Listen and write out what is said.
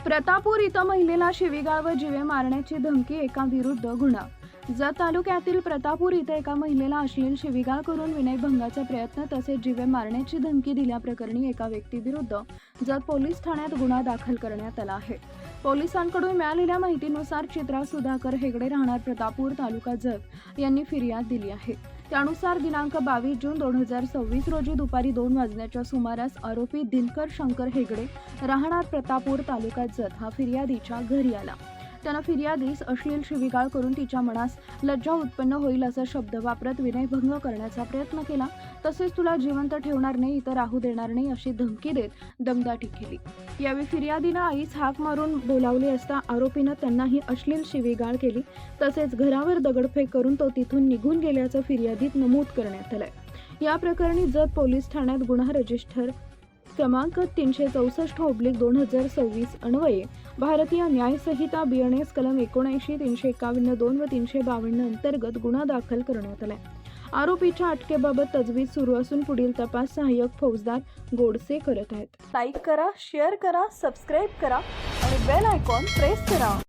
प्रतापूर इथं महिलेला शिवीगाळ व जीवे मारण्याची धमकी एका विरुद्ध गुन्हा. जत तालुक्यातील प्रतापूर इथं एका महिलेला अश्लील शिवीगाळ करून विनयभंगाचा प्रयत्न तसेच जीवे मारण्याची धमकी दिल्याप्रकरणी एका व्यक्तीविरुद्ध जत पोलीस ठाण्यात गुन्हा दाखल करण्यात आला आहे. पोलिसांकडून मिळालेल्या माहितीनुसार चित्रा सुधाकर हेगडे राहणार प्रतापूर तालुका जत यांनी फिर्याद दिली आहे. त्यानुसार दिनांक 22 जून 2026 रोजी दुपारी 2 वाजण्याच्या सुमारास आरोपी दिनकर शंकर हेगडे राहणार प्रतापूर तालुका जत हा फिर्यादीच्या घरी आला. त्यानं फिर्यादीस अश्लील शिवीगाळ करून तिच्या मनास लज्जा उत्पन्न होईल असा शब्द वापरत विनयभंग करण्याचा प्रयत्न केला. तसेच तुला जिवंत ठेवणार नाही, इथं राहू देणार नाही अशी धमकी देत दमदाटी केली. यावेळी फिर्यादीनं आईस हाक मारून बोलावले असता आरोपीनं त्यांनाही अश्लील शिवीगाळ केली. तसेच घरावर दगडफेक करून तो तिथून निघून गेल्याचं फिर्यादीत नमूद करण्यात आलंय. या प्रकरणी जत पोलीस ठाण्यात गुन्हा रजिस्टर क्रमांक 364/2026 अन्वये भारतीय न्याय संहिता BNS कलम 79, 351, 2 व 352 अंतर्गत गुन्हा दाखल करण्यात आलाय. आरोपीच्या अटकेबाबत तजवीज सुरू असून पुढील तपास सहाय्यक फौजदार गोडसे करत आहेत. लाईक करा, शेअर करा, सबस्क्राईब करा आणि बेल आयकॉन प्रेस करा.